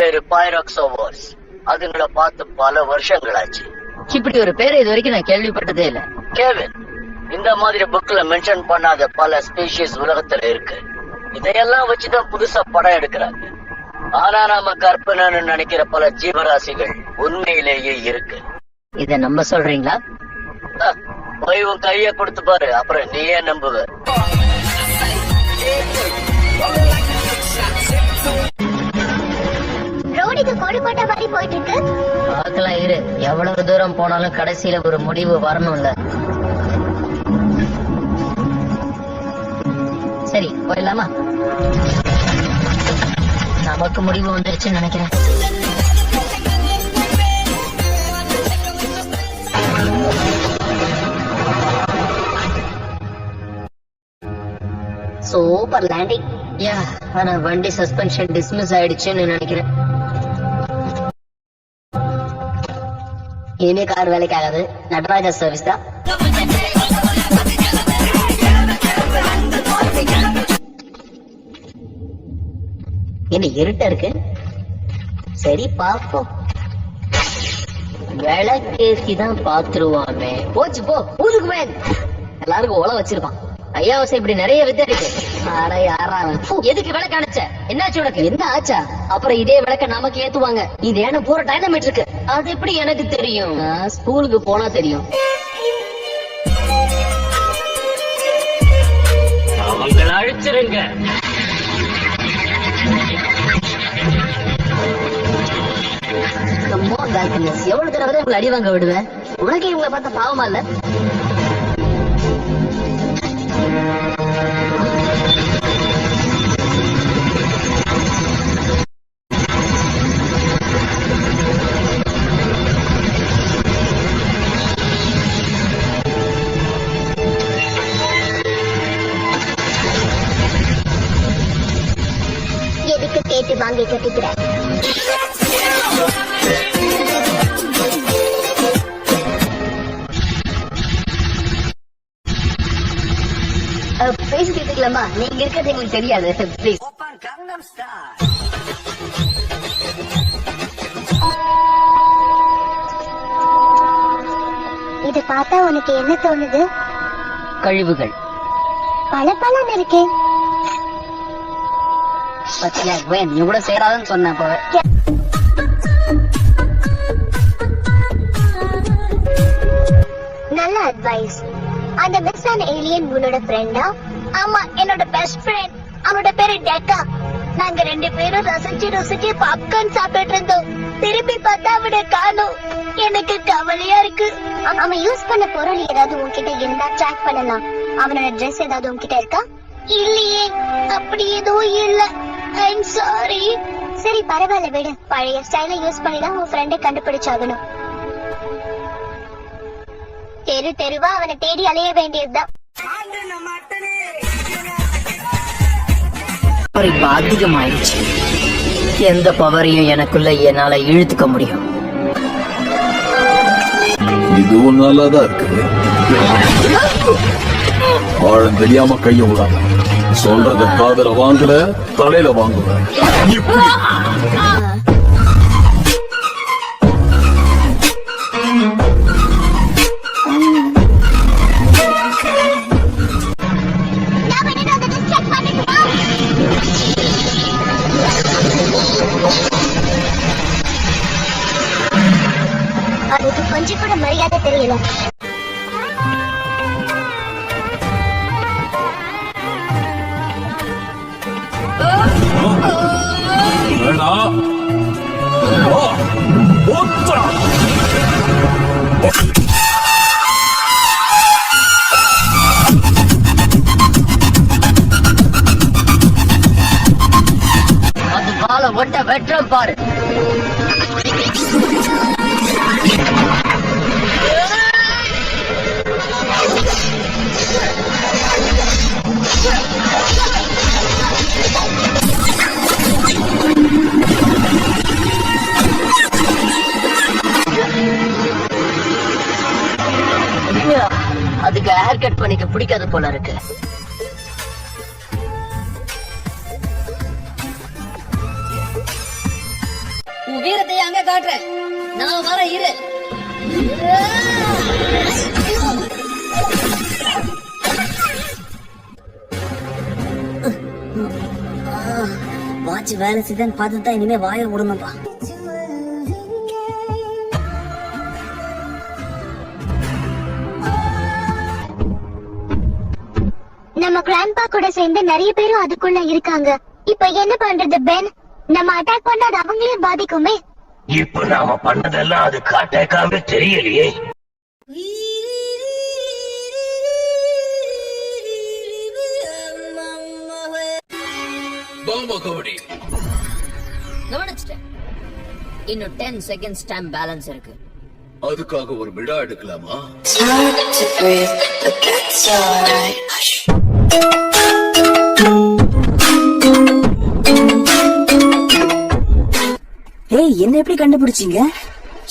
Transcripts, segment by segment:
பேரு பைராக்சோவர்ஸ். அதுங்களை பார்த்து பல வருஷங்களாச்சு. இப்படி ஒரு பேரை இது வரைக்கும் நான் கேள்விப்பட்டதே இல்ல. கேவின், இந்த மாதிரி புக்ல மென்ஷன் பண்ணாத பல ஸ்பீஷிஸ் உலகத்துல இருக்கு. இதையெல்லாம் வச்சுதான் புதுசா படம் எடுக்கிறாங்க. ஆனா நாம கற்பனைன்னு நினைக்கிற பல ஜீவராசிகள் உண்மையிலேயே இருக்கு. இத நம்ப சொல்றீங்களா? போய் உன் கைய கொடுத்து பாரு, அப்புறம் நீயே நம்புவ. ரோடுக்கு கோடு போட்ட மாதிரி போயிட்டு இருக்கு. பார்க்கலாம் இரு, எவ்வளவு தூரம் போனாலும் கடைசியில ஒரு முடிவு வரணும்ல. சரி போயிடலாமா? நமக்கு முடிவு வந்துருச்சுன்னு நினைக்கிறேன். Super landing. யா, ஆனா வண்டி சஸ்பென்ஷன் டிஸ்மிஸ் ஆயிடுச்சுன்னு நினைக்கிறேன். இனிமே கார் வேலைக்கு ஆகாது. நடராஜா சர்வீஸ் தான். என்ன இருட்டா இருக்கு? சரி பாப்போம். விளக்கேசிதான் பாத்துருவாமே. போச்சு போ, ஊருக்கு மேல் எல்லாருக்கும் உல வச்சிருப்பான். ஐயாவசை இப்படி நிறைய வித்தை இருக்கு. எதுக்கு விளக்கு அணைச்ச? என்னாச்சு உனக்கு? என்ன ஆச்சா? அப்புறம் இதே விளக்க நமக்கு ஏத்துவாங்க. இது ஏன்னா பூரா டைனமேட் இருக்கு. அது எப்படி எனக்கு தெரியும்? ஸ்கூலுக்கு போனா தெரியும். அவங்களை அழிச்சிருங்க. எவ்வளவு தடவை உங்களை அடி வாங்க விடுவேன்? உனக்கே இவங்களை பார்த்த பாவமா இல்ல? எதுக்கு கேட்டு வாங்கி கட்டிக்கிறேன்? பேசிட்டு இருக்கலாமா? நீங்க இருக்கிறது எங்களுக்கு தெரியாது. ப்ளீஸ். இத பார்த்தா உனக்கு என்ன தோணுது? கழிவுகள். பல இருக்கு. நீ கூட சேராதுன்னு சொன்ன. நல்ல அட்வைஸ். அந்த மிஸ் ஆன ஏலியன் உன்னோட ஃப்ரெண்டா? ஆமா, என்னோட பெஸ்ட் ஃப்ரெண்ட். அவனோட பேரு டெக்கா. நாங்க 2 பேரும் ரசிச்சு பாப்கார்ன் சாப்பிட்டு இருந்தோம். திருப்பி பார்த்தா அவனை காணோம். எனக்கு கவலையா இருக்கு. அவன் யூஸ் பண்ண பொருள் ஏதாவது உன்கிட்ட இருந்தா ட்ராக் பண்ணலாம். அவனோட ட்ரெஸ் ஏதாவது உன்கிட்ட இருக்கா? இல்லையே, அப்படி எதுவும் இல்ல. I'm sorry. சரி பரவாயில்ல விடு. பழைய ஸ்டைல யூஸ் பண்ணி தான் உன் ஃப்ரெண்டை கண்டுபிடிச்சாகணும். தெருவா அவனை தேடி அலைய வேண்டியதுதான். இப்ப அதிகமாயிடுச்சு. எந்த பவரையும் எனக்குள்ள என்னால இழுத்துக்க முடியும். இதுவும் நல்லாதான் இருக்கு. ஆழம் தெரியாம கைய விடாம சொல்றத காதல வாங்குற, தலையில வாங்குற. அதுக்கு கொஞ்சம் கூட மரியாதை தெரியல. அது கால ஒட்ட வெற்ற பாரு. அதுக்கு ஹேர் கட் பண்ணிக்க பிடிக்காது போல இருக்கு. உன் வீரத்தையே அங்க காட்டுறேன். நான் வர இரு. வாட்ச் வேலை செய்தான் பார்த்து தான் இனிமே வாய விடணும்பா. நம்ம கிராண்ட்பா கூட சேர்ந்து நிறைய பேரும் அதுக்குள்ள இருக்காங்க. இப்ப என்ன பண்றது பென்? நம்ம அட்டாக் பண்ணா அது அவங்களையும் பாதிக்குமே. இப்ப நாம பண்ணதெல்லாம் அதுக்கு அட்டாக்காவே தெரியலையே. கவனிச்சிட்டேன். இன்னும் 10 செகண்ட்ஸ் டைம் பேலன்ஸ் இருக்கு. அதுக்காக ஒரு விழா எடுக்கலாமா? ஏய், என்ன எப்படி கண்டுபிடிச்சீங்க?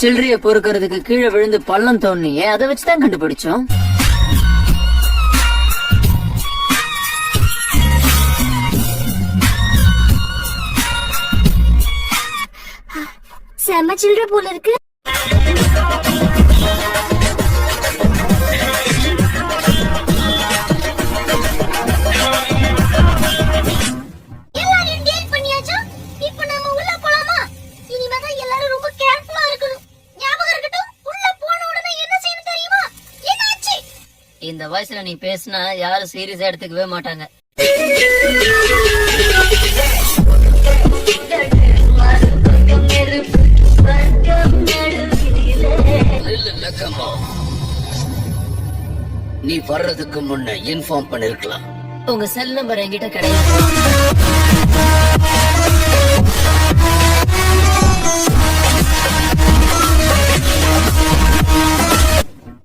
சில்லறைய பொறுக்கிறதுக்கு கீழே விழுந்து பள்ளம் தோண்டியே, அதை வச்சுதான் கண்டுபிடிச்சோம். செம்ம சில்லற போல இருக்கு. எல்லாரும் டேட் பண்ணியாச்சா? இப்போ நாம உள்ள போலாமா? இனிமேதான் எல்லாரும் ரொம்ப கேர்ஃபுல்லா இருக்கணும். ஞாபகம் இருக்கட்டும், உள்ள போன உடனே என்ன செய்யணும் தெரியுமா? என்னாச்சு? இந்த வயசுல நீ பேசினா யாரும் சீரியஸா எடுத்துக்கவே மாட்டாங்க. நீ வர்றதுக்கு முன்ன இன்ஃபார்ம் பண்ணிருக்கலாம். உங்க செல் நம்பர் என்கிட்ட கிடையாது.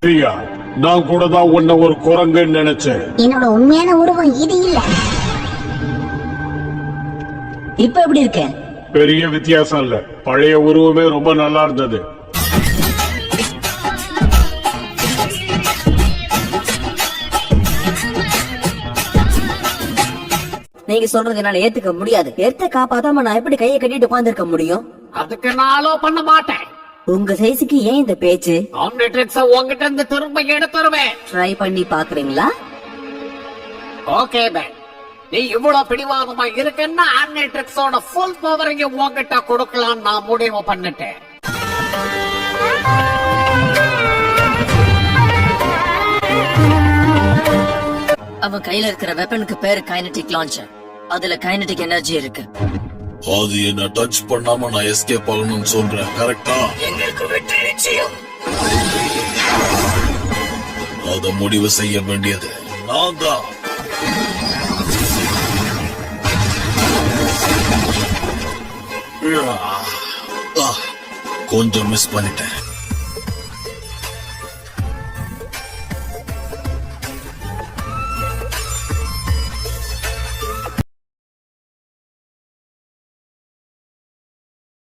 பிரியா, நான் கூட தான் உன்னை ஒரு குரங்குன்னு நினைச்சேன். என்னோட உண்மையான உருவம் இது இல்ல. இப்ப எப்படி இருக்க? பெரிய வித்தியாசம் இல்ல. பழைய உருவமே ரொம்ப நல்லா இருந்தது. நீங்க சொல்றது என்னால ஏத்துக்க முடியாது. எர்த்த காப்பாத்தாம நான் எப்படி கையை கட்டிட்டு உட்கார்ந்திருக்க முடியும்? அதுக்கு நான் அலோ பண்ண மாட்டேன். உங்க சைஸுக்கு ஏன் இந்த பேச்சு? ஆம்னிட்ரிக்ஸ உங்ககிட்ட இருந்து திரும்ப எடுத்துருவேன். ட்ரை பண்ணி பாக்குறீங்களா? ஓகே பே, நீ இவ்வளவு பிடிவாதமா இருக்குன்னா ஆம்னிட்ரிக்ஸோட ஃபுல் பவரையும் உங்ககிட்ட கொடுக்கலாம் நான் முடிவு பண்ணிட்டேன். அவன் கையில இருக்கிற வெப்பனுக்கு பேரு கைனடிக் லான்ச்சர். அதுல கைனடிக் எனர்ஜி இருக்கு. அது என்ன டச் பண்ணாம நான் எஸ்கேப் ஆகணும்னு சொல்றேன். கரெக்டா? எங்களுக்கு வெற்றி நிச்சயம். அத முடிவு செய்ய வேண்டியது நான் தான். கொஞ்சம் மிஸ் பண்ணிட்டேன்.